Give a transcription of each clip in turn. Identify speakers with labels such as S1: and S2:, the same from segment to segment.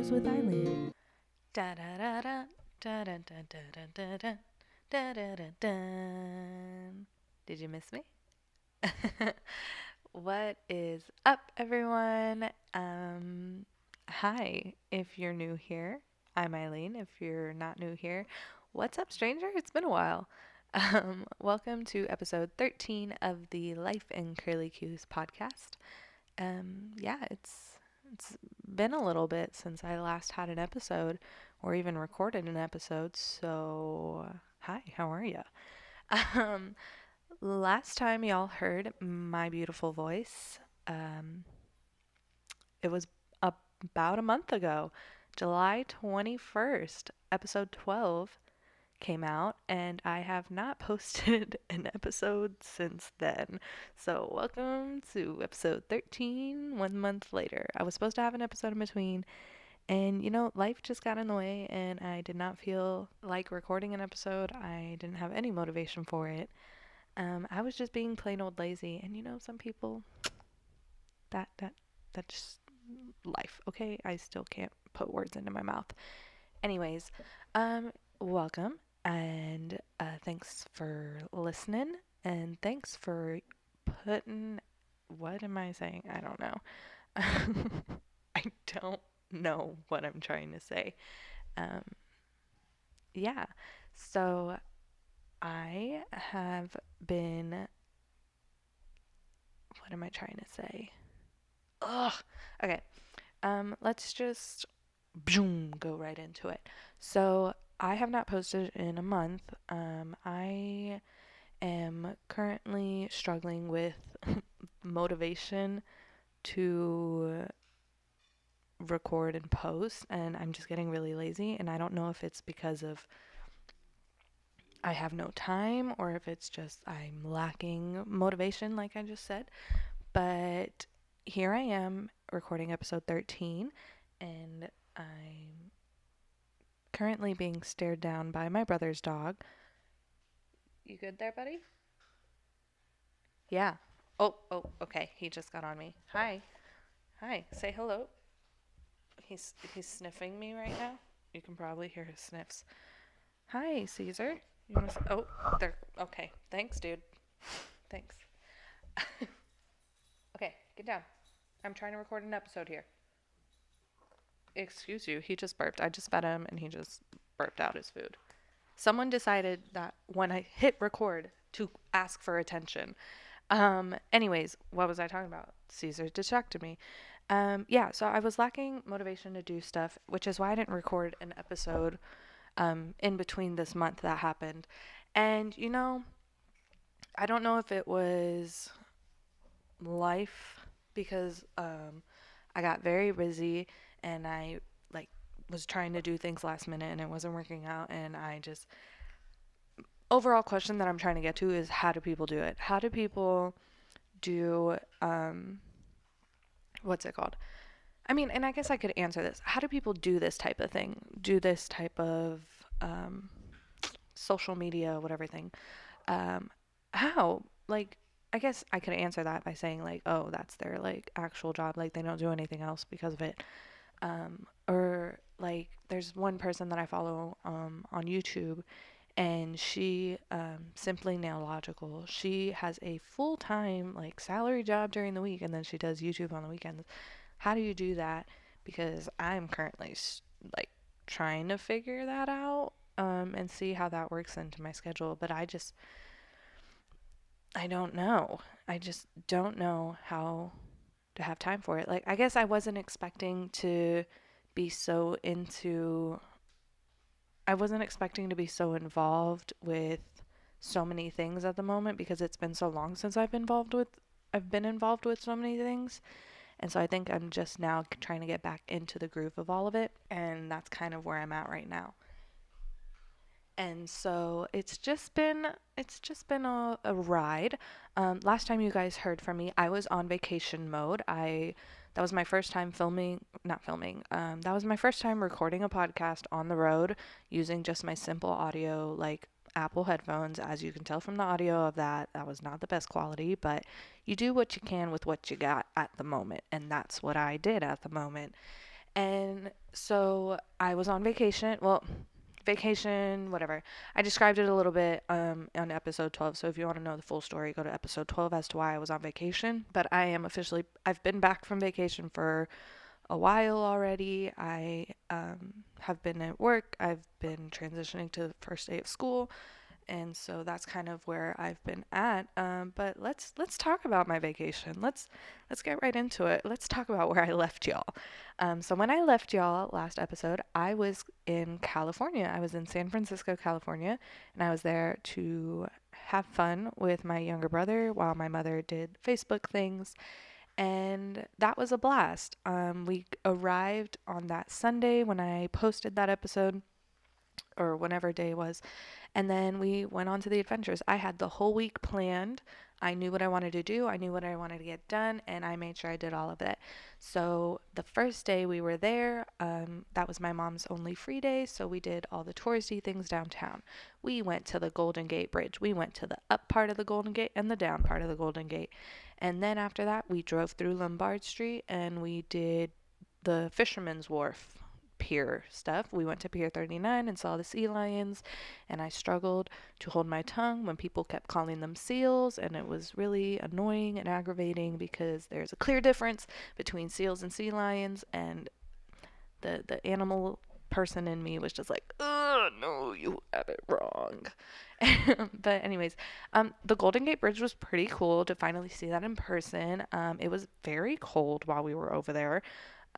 S1: Cues with Eileen.
S2: Da da da da da da da da da da da da da da. Did you miss me? What is up, everyone? Hi. If you're new here, I'm Eileen. If you're not new here, what's up, stranger? It's been a while. Welcome to episode 13 of the Life in Curly Cues podcast. Yeah, it's been a little bit since I last had an episode or even recorded an episode. So, hi, how are you? Um, Last time y'all heard my beautiful voice, um, it was about a month ago, July 21st, episode 12 came out, and I have not posted an episode since then. So, welcome to episode 13, 1 month later. I was supposed to have an episode in between, and life just got in the way, and I did not feel like recording an episode. I didn't have any motivation for it. I was just being plain old lazy, and some people, that that that's just life. Okay, I still can't put words into my mouth. Anyways, welcome, and thanks for listening, and thanks for putting. What am I saying? I don't know. I don't know what I'm trying to say. Um, yeah. So I have been. What am I trying to say? Ugh. Okay. Let's just boom, go right into it. So I have not posted in a month. I am currently struggling with motivation to record and post, and I'm just getting really lazy, and I don't know if it's because of I have no time or if it's just I'm lacking motivation like I just said. But here I am recording episode 13, and I'm currently being stared down by my brother's dog. You good there, buddy? Yeah. Oh, okay. He just got on me. Hi. Hi. Say hello. He's sniffing me right now. You can probably hear his sniffs. Hi, Caesar. You want to? Oh, there. Okay. Thanks, dude. Thanks. Okay, get down. I'm trying to record an episode here. Excuse you. He just burped. I just fed him, and he just burped out his food. Someone decided that when I hit record to ask for attention. Anyways, what was I talking about? Caesar distracted me. Yeah, so I was lacking motivation to do stuff, which is why I didn't record an episode in between this month that happened. And, I don't know if it was life because I got very busy and I like was trying to do things last minute and it wasn't working out, and I just overall question that I'm trying to get to is, how do people do it? How do people do what's it called? I mean, and I guess I could answer this. How do people do this type of thing? Do this type of social media, whatever thing? How? Like, I guess I could answer that by saying like, oh, that's their like actual job. Like they don't do anything else because of it. Or like, there's one person that I follow on YouTube, and she simply nailogical. She has a full time like salary job during the week, and then she does YouTube on the weekends. How do you do that? Because I'm currently like trying to figure that out and see how that works into my schedule. But I don't know. I just don't know how to have time for it. Like, I guess I wasn't expecting to be so into, I wasn't expecting to be so involved with so many things at the moment because it's been so long since I've been involved with so many things. And so I think I'm just now trying to get back into the groove of all of it. And that's kind of where I'm at right now. And so it's just been a ride. Last time you guys heard from me, I was on vacation mode. That was my first time not filming. That was my first time recording a podcast on the road using just my simple audio, like Apple headphones. As you can tell from the audio of that was not the best quality, but you do what you can with what you got at the moment, and that's what I did at the moment. And so I was on vacation. Well, vacation, whatever. I described it a little bit on episode 12. So if you want to know the full story, go to episode 12 as to why I was on vacation. But I've been back from vacation for a while already. I have been at work. I've been transitioning to the first day of school, and so that's kind of where I've been at. But let's talk about my vacation. Let's get right into it. Let's talk about where I left y'all. So when I left y'all last episode, I was in California. I was in San Francisco, California, and I was there to have fun with my younger brother while my mother did Facebook things, and that was a blast. We arrived on that Sunday when I posted that episode, or whenever day it was, and then we went on to the adventures. I had the whole week planned. I knew what I wanted to do, I knew what I wanted to get done, and I made sure I did all of it. So the first day we were there, that was my mom's only free day, so we did all the touristy things downtown. We went to the Golden Gate Bridge. We went to the up part of the Golden Gate and the down part of the Golden Gate. And then after that, we drove through Lombard Street and we did the Fisherman's Wharf pier stuff. We went to Pier 39 and saw the sea lions, and I struggled to hold my tongue when people kept calling them seals, and it was really annoying and aggravating because there's a clear difference between seals and sea lions, and the animal person in me was just like, oh no, you have it wrong. But anyways, the Golden Gate Bridge was pretty cool to finally see that in person. It was very cold while we were over there.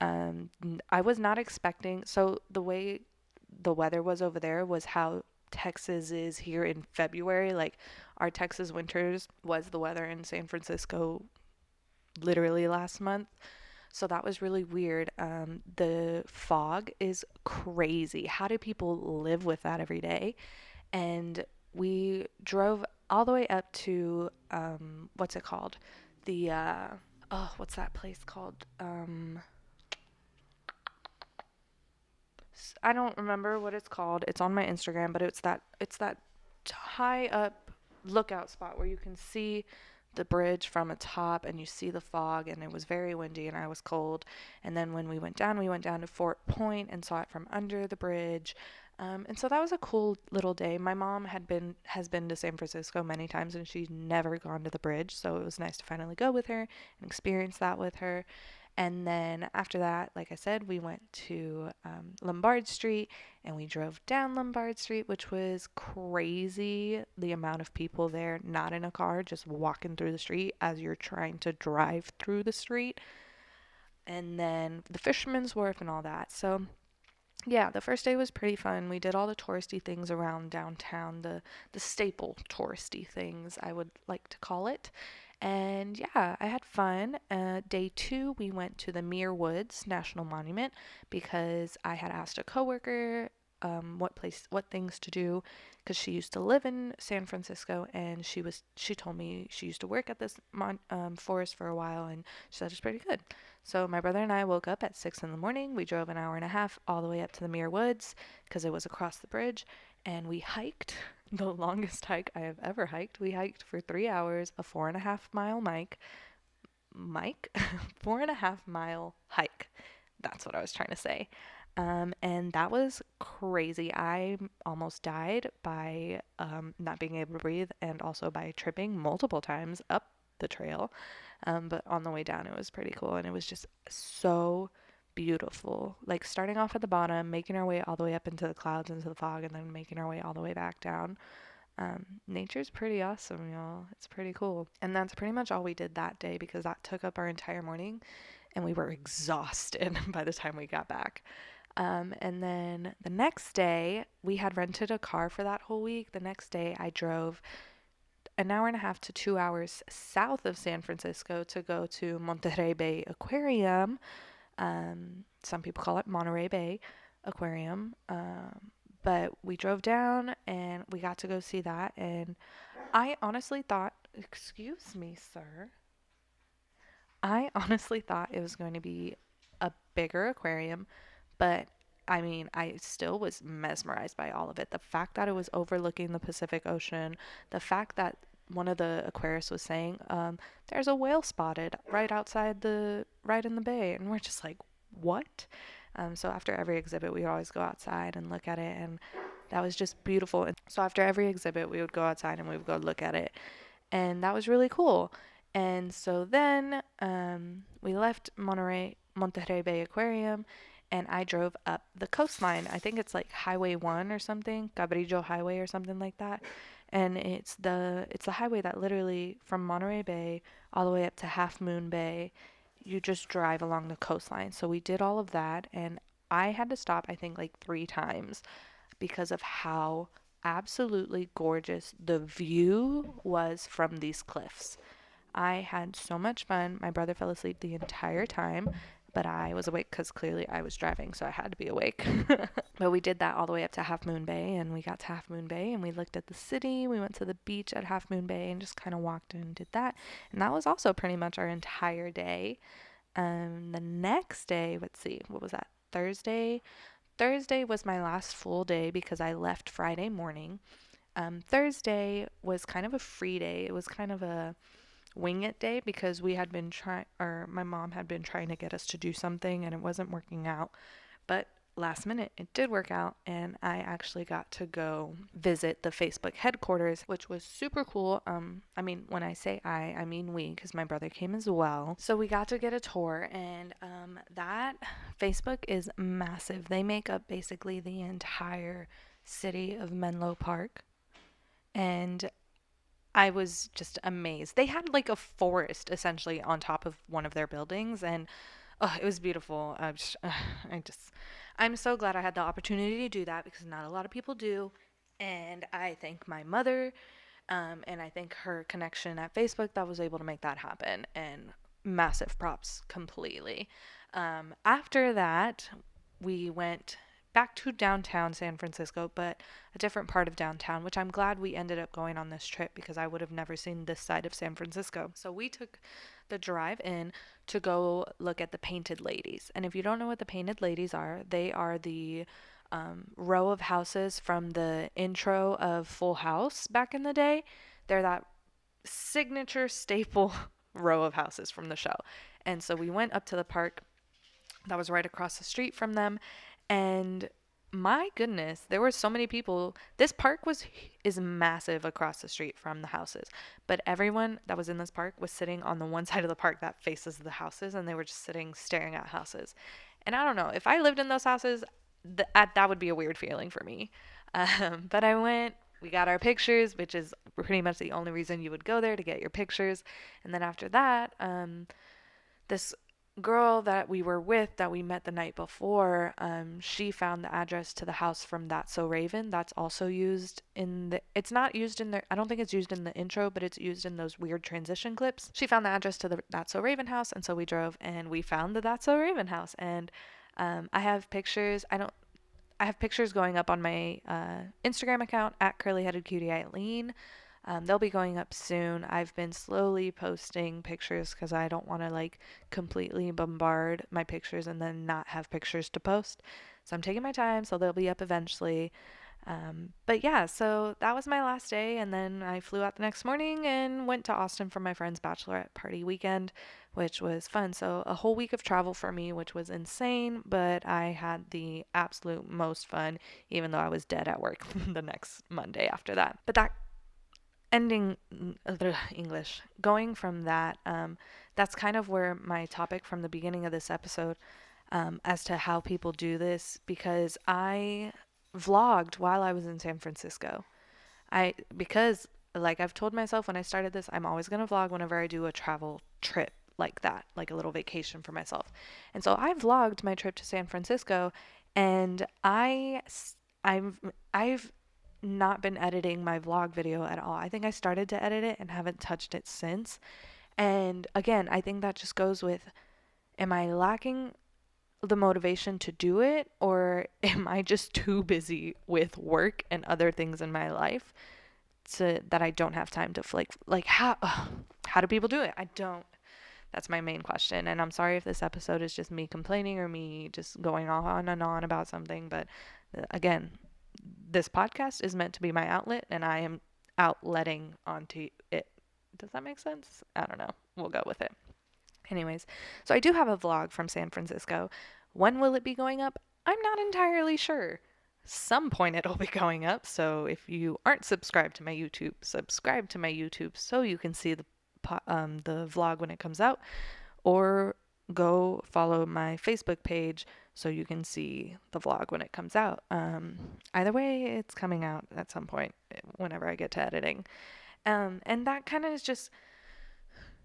S2: I was not expecting, so the way the weather was over there was how Texas is here in February. Like, our Texas winters was the weather in San Francisco literally last month. So that was really weird. The fog is crazy. How do people live with that every day? And we drove all the way up to, what's it called? The, what's that place called? I don't remember what it's called. It's on my Instagram, but it's that high up lookout spot where you can see the bridge from atop and you see the fog, and it was very windy and I was cold. And then when we went down to Fort Point and saw it from under the bridge. And so that was a cool little day. My mom has been to San Francisco many times and she's never gone to the bridge, so it was nice to finally go with her and experience that with her. And then after that, like I said, we went to Lombard Street and we drove down Lombard Street, which was crazy. The amount of people there, not in a car, just walking through the street as you're trying to drive through the street. And then the Fisherman's Wharf and all that. So yeah, the first day was pretty fun. We did all the touristy things around downtown, the staple touristy things, I would like to call it. And yeah, I had fun. Day 2, we went to the Muir Woods National Monument because I had asked a coworker what things to do, because she used to live in San Francisco, and she told me she used to work at this forest for a while, and she said it's pretty good. So my brother and I woke up at 6 in the morning. We drove an hour and a half all the way up to the Muir Woods because it was across the bridge, and we hiked the longest hike I have ever hiked. We hiked for 3 hours, a 4.5 mile Mike, 4.5 mile hike. That's what I was trying to say. And that was crazy. I almost died by not being able to breathe and also by tripping multiple times up the trail. But on the way down, it was pretty cool. And it was just so beautiful. Like, starting off at the bottom, making our way all the way up into the clouds, into the fog, and then making our way all the way back down. Nature's pretty awesome, y'all. It's pretty cool. And that's pretty much all we did that day because that took up our entire morning and we were exhausted by the time we got back. And then the next day, we had rented a car for that whole week. The next day, I drove an hour and a half to 2 hours south of San Francisco to go to Monterey Bay Aquarium. Some people call it Monterey Bay Aquarium. But we drove down and we got to go see that. And I honestly thought, excuse me, sir. I honestly thought it was going to be a bigger aquarium, but I mean, I still was mesmerized by all of it. The fact that it was overlooking the Pacific Ocean, the fact that one of the aquarists was saying, there's a whale spotted right in the bay. And we're just like, what? So after every exhibit, we would always go outside and look at it, and that was just beautiful. And so after every exhibit, we would go outside and we would go look at it, and that was really cool. And so then we left Monterey Bay Aquarium, and I drove up the coastline. I think it's like Highway 1 or something, Cabrillo Highway or something like that. And it's the highway that literally from Monterey Bay all the way up to Half Moon Bay, you just drive along the coastline. So we did all of that, and I had to stop I think like 3 times because of how absolutely gorgeous the view was from these cliffs. I had so much fun. My brother fell asleep the entire time, but I was awake because clearly I was driving, so I had to be awake. But we did that all the way up to Half Moon Bay, and we got to Half Moon Bay, and we looked at the city. We went to the beach at Half Moon Bay and just kind of walked and did that. And that was also pretty much our entire day. The next day, let's see, what was that? Thursday? Thursday was my last full day because I left Friday morning. Thursday was kind of a free day. It was kind of a wing it day because we had been my mom had been trying to get us to do something and it wasn't working out. But last minute it did work out, and I actually got to go visit the Facebook headquarters, which was super cool. I mean, when I say I mean we, because my brother came as well. So we got to get a tour, and that Facebook is massive. They make up basically the entire city of Menlo Park, and I was just amazed. They had like a forest essentially on top of one of their buildings, and oh, it was beautiful. I'm so glad I had the opportunity to do that because not a lot of people do. And I thank my mother, and I thank her connection at Facebook that was able to make that happen. And massive props completely. After that, we went back to downtown San Francisco, but a different part of downtown, which I'm glad we ended up going on this trip because I would have never seen this side of San Francisco. So we took the drive in to go look at the Painted Ladies. And if you don't know what the Painted Ladies are, they are the row of houses from the intro of Full House back in the day. They're that signature staple row of houses from the show. And so we went up to the park that was right across the street from them, and my goodness, there were so many people. This park is massive across the street from the houses, but everyone that was in this park was sitting on the one side of the park that faces the houses, and they were just sitting staring at houses. And I don't know, if I lived in those houses, that would be a weird feeling for me. But I went, we got our pictures, which is pretty much the only reason you would go there, to get your pictures. And then after that, this girl that we were with, that we met the night before, she found the address to the house from That's So Raven. That's also used in it's not used in I don't think it's used in the intro, but it's used in those weird transition clips. She found the address to the That's So Raven house, and so we drove and we found the That's So Raven house. And I have pictures. I have pictures going up on my Instagram account at curlyheadedcutie Eileen. They'll be going up soon. I've been slowly posting pictures because I don't want to like completely bombard my pictures and then not have pictures to post. So I'm taking my time, so they'll be up eventually. But yeah, so that was my last day, and then I flew out the next morning and went to Austin for my friend's bachelorette party weekend, which was fun. So a whole week of travel for me, which was insane, but I had the absolute most fun, even though I was dead at work the next Monday after that. But that ending English, going from that, that's kind of where my topic from the beginning of this episode, as to how people do this, because I vlogged while I was in San Francisco. Because like I've told myself when I started this, I'm always going to vlog whenever I do a travel trip like that, like a little vacation for myself. And so I vlogged my trip to San Francisco, and I've not been editing my vlog video at all. I think I started to edit it and haven't touched it since. And again, I think that just goes with, am I lacking the motivation to do it, or am I just too busy with work and other things in my life that I don't have time to how do people do it? I don't. That's my main question. And I'm sorry if this episode is just me complaining or me just going on and on about something, but again, this podcast is meant to be my outlet, and I am outletting onto it. Does that make sense? I don't know. We'll go with it. Anyways, so I do have a vlog from San Francisco, When will it be going up? I'm not entirely sure. Some point it'll be going up. So if you aren't subscribed to my YouTube, subscribe to my YouTube so you can see the vlog when it comes out, or go follow my Facebook page so you can see the vlog when it comes out. Either way, it's coming out at some point whenever I get to editing. And that kind of is just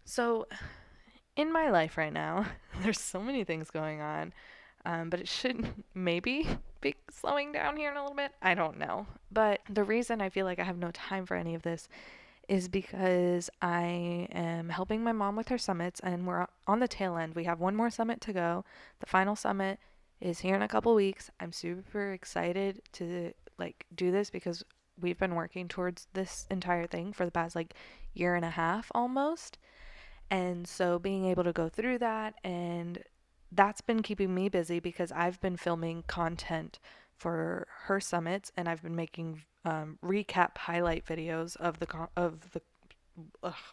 S2: so in my life right now. There's so many things going on, but it should maybe be slowing down here in a little bit. I don't know. But the reason I feel like I have no time for any of this is because I am helping my mom with her summits, and we're on the tail end. We have one more summit to go. The final summit is here in a couple weeks. I'm super excited to do this because we've been working towards this entire thing for the past year and a half almost. And so being able to go through that, and that's been keeping me busy because I've been filming content for her summits, and I've been making recap highlight videos of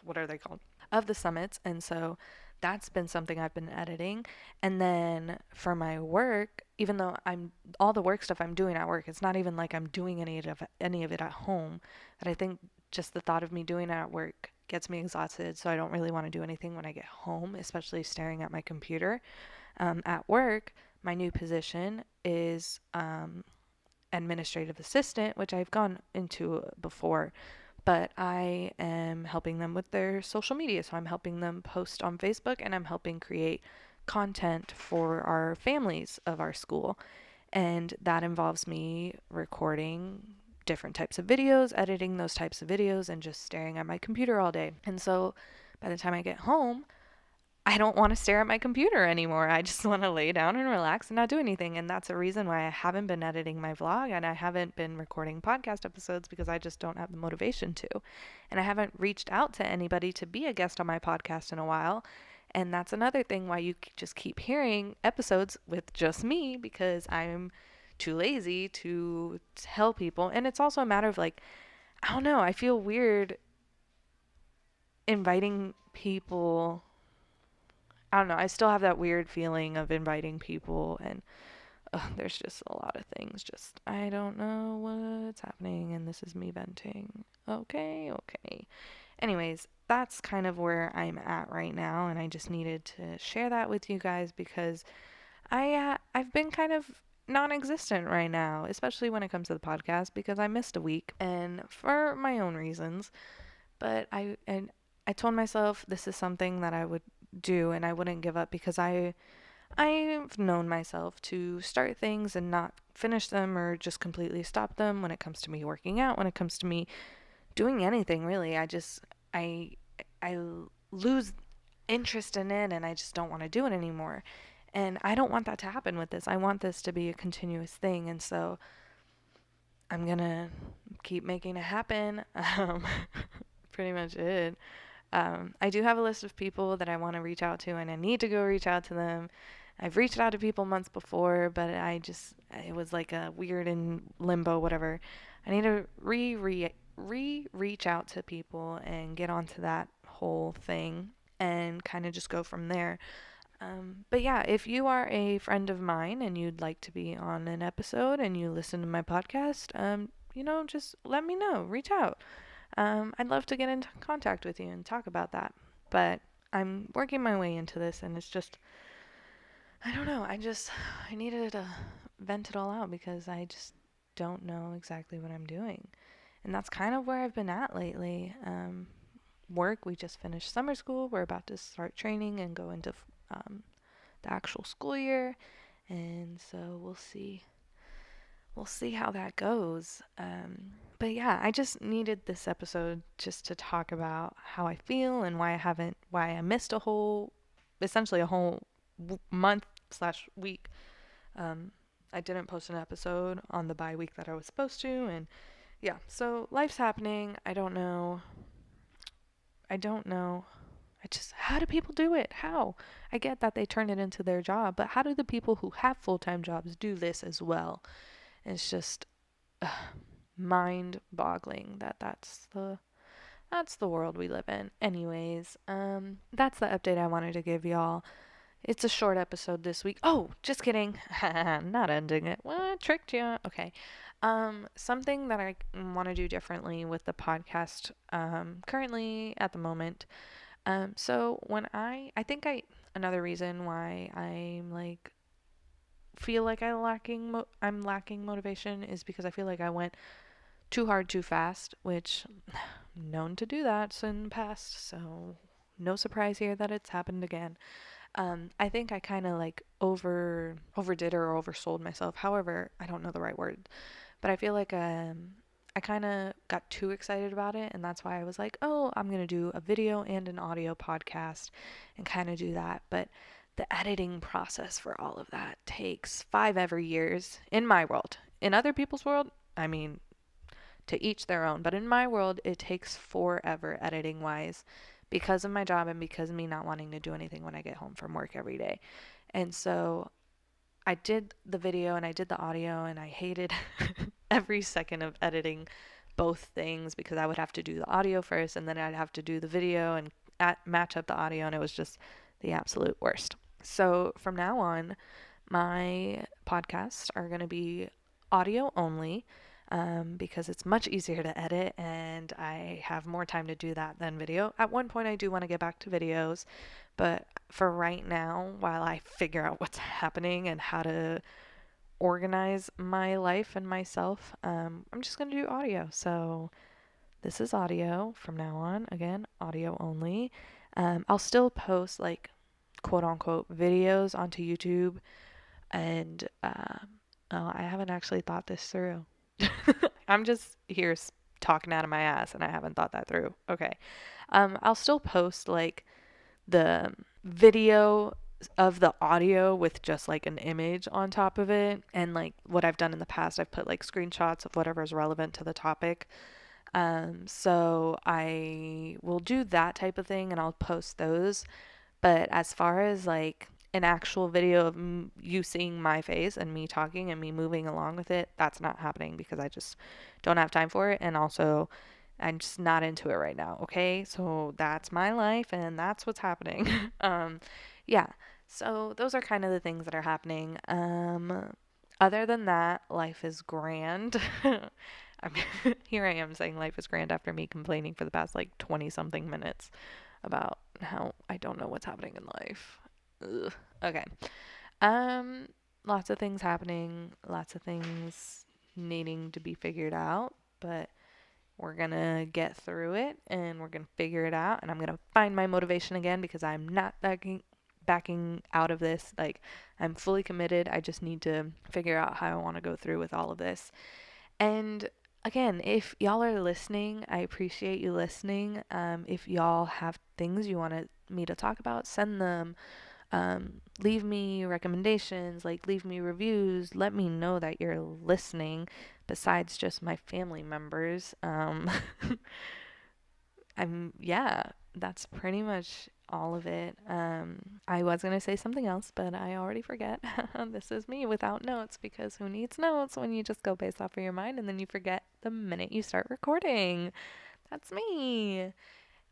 S2: what are they called, of the summits. And so that's been something I've been editing. And then for my work, even though I'm all the work stuff I'm doing at work, it's not even like I'm doing any of it at home. But I think just the thought of me doing it at work gets me exhausted, so I don't really want to do anything when I get home, especially staring at my computer. At work, my new position is administrative assistant, which I've gone into before, but I am helping them with their social media. So I'm helping them post on Facebook, and I'm helping create content for our families of our school. And that involves me recording different types of videos, editing those types of videos, and just staring at my computer all day. And so by the time I get home, I don't want to stare at my computer anymore. I just want to lay down and relax and not do anything. And that's a reason why I haven't been editing my vlog, and I haven't been recording podcast episodes, because I just don't have the motivation to. And I haven't reached out to anybody to be a guest on my podcast in a while. And that's another thing why you just keep hearing episodes with just me, because I'm too lazy to tell people. And it's also a matter of I don't know, I feel weird inviting people. I don't know, I still have that weird feeling of inviting people, and there's just a lot of things. I don't know what's happening, and this is me venting. Okay. Anyways, that's kind of where I'm at right now, and I just needed to share that with you guys because I've been kind of non-existent right now, especially when it comes to the podcast, because I missed a week, and for my own reasons. But I told myself this is something that I would do, and I wouldn't give up, because I've known myself to start things and not finish them, or just completely stop them when it comes to me working out, when it comes to me doing anything really. I lose interest in it, and I just don't want to do it anymore. And I don't want that to happen with this. I want this to be a continuous thing, and so I'm gonna keep making it happen. Pretty much it. I do have a list of people that I want to reach out to, and I need to go reach out to them. I've reached out to people months before, but it was a weird in limbo, whatever. I need to reach out to people and get onto that whole thing and kind of just go from there. But yeah, if you are a friend of mine and you'd like to be on an episode and you listen to my podcast, just let me know. Reach out. I'd love to get in contact with you and talk about that. But I'm working my way into this, and it's just, I don't know. I needed to vent it all out, because I just don't know exactly what I'm doing. And that's kind of where I've been at lately. Work, we just finished summer school. We're about to start training and go into the actual school year. And so we'll see how that goes. But yeah, I just needed this episode just to talk about how I feel and why I missed essentially a whole month/week. I didn't post an episode on the bye week that I was supposed to, and yeah, so life's happening. I don't know. How do people do it? How? I get that they turn it into their job, but how do the people who have full-time jobs do this as well? It's just mind-boggling that's the world we live in. Anyways, that's the update I wanted to give y'all. It's a short episode this week. Oh, just kidding. Not ending it. What? Tricked you. Okay. Something that I want to do differently with the podcast currently at the moment. So when I think another reason why I'm like feel like I'm lacking motivation is because I feel like I went too hard too fast, which I'm known to do that in the past, so no surprise here that it's happened again. I think I kind of like overdid or oversold myself. However, I don't know the right word, but I feel like I kind of got too excited about it, and that's why I was like, oh, I'm gonna do a video and an audio podcast, and kind of do that. But the editing process for all of that takes 5 years in my world. In other people's world, I mean, to each their own. But in my world, it takes forever editing wise because of my job and because of me not wanting to do anything when I get home from work every day. And so I did the video and I did the audio, and I hated every second of editing both things because I would have to do the audio first and then I'd have to do the video and match up the audio, and it was just the absolute worst. So from now on, my podcasts are going to be audio only, because it's much easier to edit and I have more time to do that than video. At one point, I do want to get back to videos, but for right now, while I figure out what's happening and how to organize my life and myself, I'm just going to do audio. So this is audio from now on. Again, audio only. I'll still post like quote unquote videos onto YouTube, and oh, I haven't actually thought this through. I'm just here talking out of my ass and I haven't thought that through. Okay. I'll still post like the video of the audio with just like an image on top of it. And like what I've done in the past, I've put like screenshots of whatever is relevant to the topic. So I will do that type of thing and I'll post those. But as far as like an actual video of you seeing my face and me talking and me moving along with it, that's not happening because I just don't have time for it. And also, I'm just not into it right now. Okay. So that's my life and that's what's happening. Yeah. So those are kind of the things that are happening. Other than that, life is grand. I'm here I am saying life is grand after me complaining for the past like 20 something minutes about how I don't know what's happening in life. Ugh. Okay. Um, Lots of things happening, lots of things needing to be figured out, but we're gonna get through it and we're gonna figure it out, and I'm gonna find my motivation again because I'm not backing out of this. Like, I'm fully committed. I just need to figure out how I want to go through with all of this. And again, if y'all are listening, I appreciate you listening. If y'all have things you want me to talk about, send them. Leave me recommendations, like leave me reviews. Let me know that you're listening besides just my family members. Yeah, that's pretty much all of it. I was going to say something else, but I already forget. This is me without notes because who needs notes when you just go based off of your mind and then you forget the minute you start recording? That's me.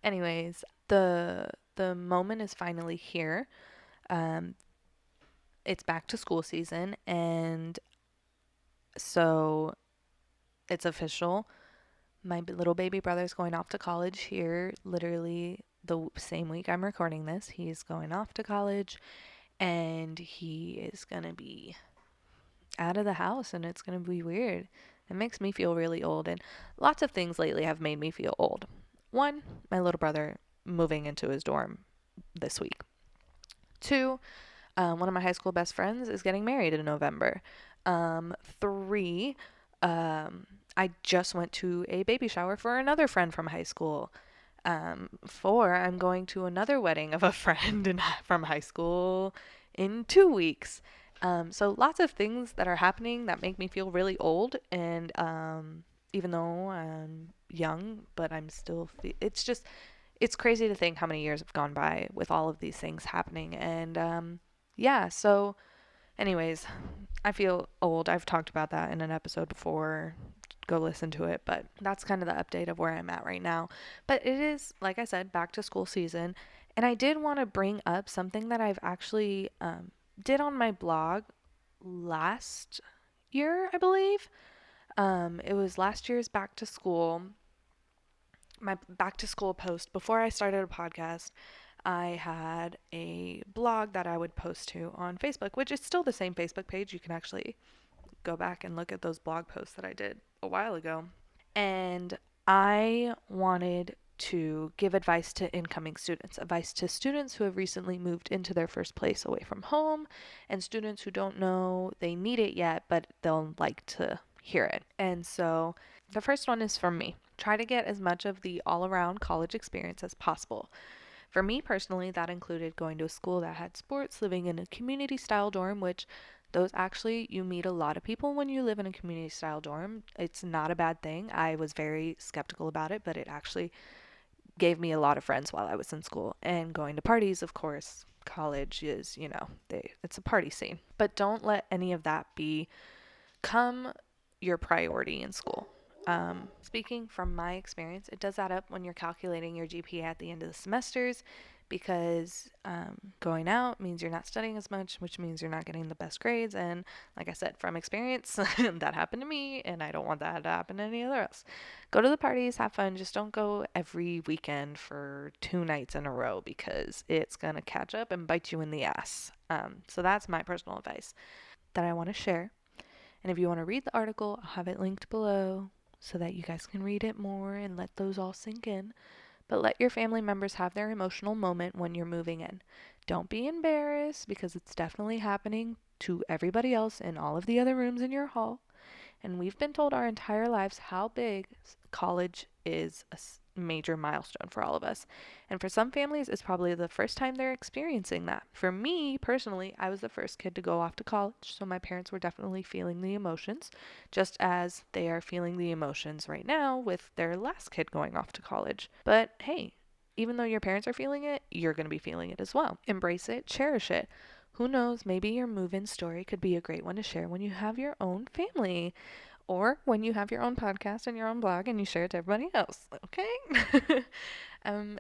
S2: Anyways, the moment is finally here. Um, it's back to school season, and so it's official. My little baby brother's going off to college here literally the same week I'm recording this. He's going off to college and he is going to be out of the house, and it's going to be weird. It makes me feel really old, and lots of things lately have made me feel old. One, my little brother moving into his dorm this week. Two, one of my high school best friends is getting married in November. Three, I just went to a baby shower for another friend from high school. Four, I'm going to another wedding of a friend from high school in 2 weeks. So lots of things that are happening that make me feel really old. And even though I'm young, but I'm still, it's crazy to think how many years have gone by with all of these things happening. And yeah, so anyways, I feel old. I've talked about that in an episode before. Go listen to it, but that's kind of the update of where I'm at right now. But it is, like I said, back to school season, And I did want to bring up something that I've actually did on my blog last year, I believe. It was last year's back to school, my back to school post. Before I started a podcast, I had a blog that I would post to on Facebook, which is still the same Facebook page. You can actually go back and look at those blog posts that I did a while ago. And I wanted to give advice to incoming students, advice to students who have recently moved into their first place away from home, and students who don't know they need it yet, but they'll like to hear it. And so the first one is from me. Try to get as much of the all around college experience as possible. For me personally, that included going to a school that had sports, living in a community style dorm, which those actually, you meet a lot of people when you live in a community style dorm. It's not a bad thing. I was very skeptical about it, but it actually gave me a lot of friends while I was in school. And going to parties, of course, college is, it's a party scene. But don't let any of that become your priority in school. Speaking from my experience, it does add up when you're calculating your GPA at the end of the semesters, because going out means you're not studying as much, which means you're not getting the best grades. And like I said, from experience, that happened to me, and I don't want that to happen to any other else. Go to the parties, have fun. Just don't go every weekend for 2 nights in a row, because it's going to catch up and bite you in the ass. So that's my personal advice that I want to share. And if you want to read the article, I'll have it linked below so that you guys can read it more and let those all sink in. But let your family members have their emotional moment when you're moving in. Don't be embarrassed, because it's definitely happening to everybody else in all of the other rooms in your hall. And we've been told our entire lives how big college is a major milestone for all of us. And for some families, it's probably the first time they're experiencing that. For me, personally, I was the first kid to go off to college, so my parents were definitely feeling the emotions, just as they are feeling the emotions right now with their last kid going off to college. But hey, even though your parents are feeling it, you're going to be feeling it as well. Embrace it, cherish it. Who knows, maybe your move-in story could be a great one to share when you have your own family, or when you have your own podcast and your own blog and you share it to everybody else, okay?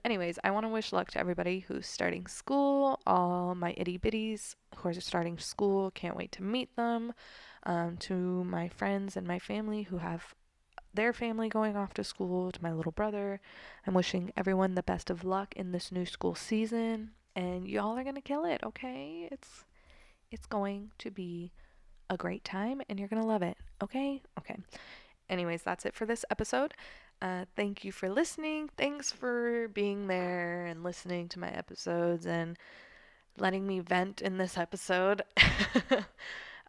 S2: Anyways, I want to wish luck to everybody who's starting school, all my itty bitties who are starting school. Can't wait to meet them. To my friends and my family who have their family going off to school, to my little brother, I'm wishing everyone the best of luck in this new school season. And y'all are gonna kill it, okay? It's going to be a great time, and you're gonna love it, okay? Okay. Anyways, that's it for this episode. Thank you for listening. Thanks for being there and listening to my episodes and letting me vent in this episode.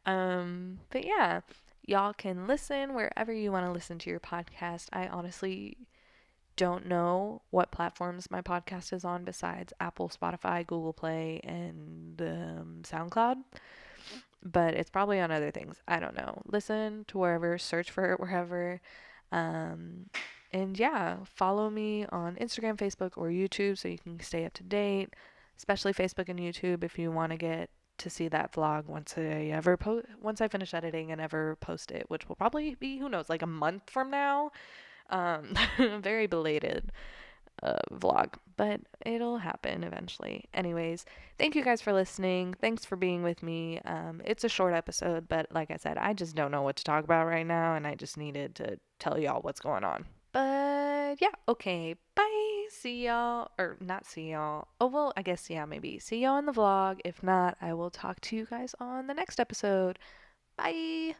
S2: But yeah, y'all can listen wherever you want to listen to your podcast. I honestly don't know what platforms my podcast is on besides Apple, Spotify, Google Play, and SoundCloud. But it's probably on other things. I don't know. Listen to wherever, search for it wherever. And yeah, follow me on Instagram, Facebook, or YouTube so you can stay up to date, especially Facebook and YouTube if you want to get to see that vlog once I finish editing and ever post it, which will probably be, who knows, like a month from now. Very belated vlog, but it'll happen eventually. Anyways, thank you guys for listening. Thanks for being with me. It's a short episode, but like I said, I just don't know what to talk about right now, and I just needed to tell y'all what's going on. But yeah, okay, bye. See y'all, or not see y'all. Oh, well, I guess, yeah, maybe. See y'all in the vlog. If not, I will talk to you guys on the next episode. Bye.